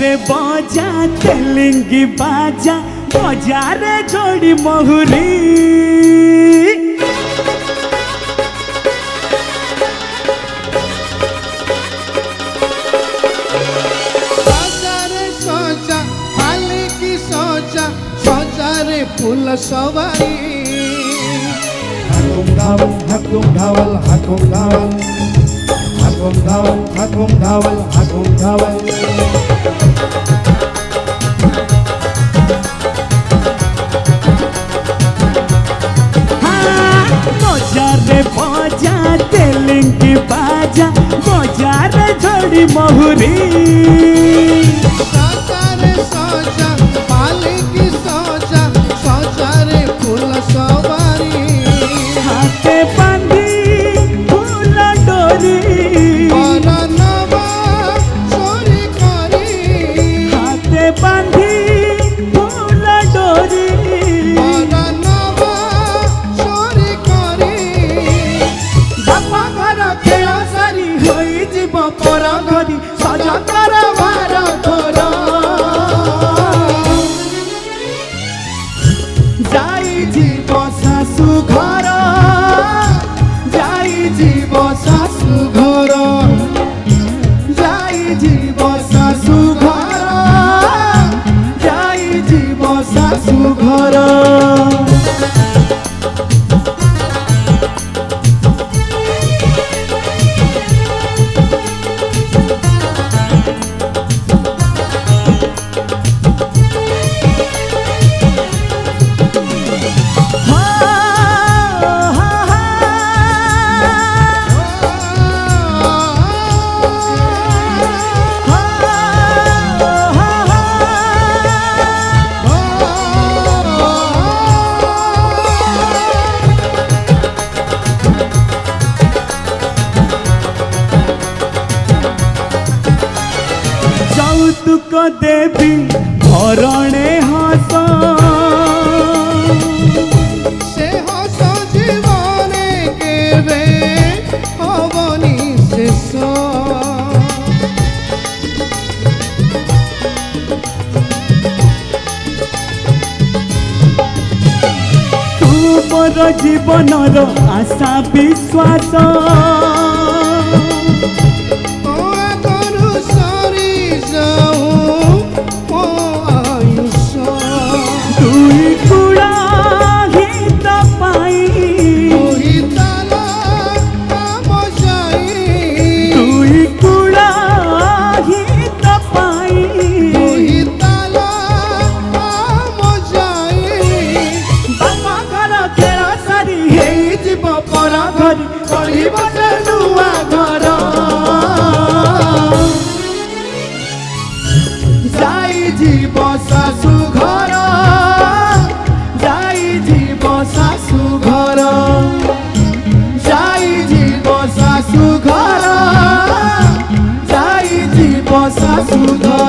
रे बजा तेलिंगी बाजा बजारे जोड़ी महुरी बाजारे सोचा खाली की सोचा सोचा रे फूल सवारी हाकुम धावल हाकुम धावल हाकुम धावल हाकुम धावल हाकुम धावल बजारे बजा तेलिंगी बाजा बजारे जोड़ी महुरी सोचा रे सोचा खाली की सोचा सोचा रे फूल सवारी हाथे बांधी फूल डोरी हाथे बांधी फूल डोरी बापा घर खेल सारी होई जीव पर घरी सज कर बार घर जाई जीव शाशु घर जाई जीव शाशु घर जाई जीव शाशु घर जाई जीव शाशु घर যৌতুক দেবী ভরণে হস সে হস জীবনে কেবে হবনি শেষ ତୁମର ଜୀବନର ଆଶା ବିଶ୍ୱାସ जीव शाशु घर जाई जीव शाशु घर जाई जीव शाशु घर जाई जीव शाशु घर।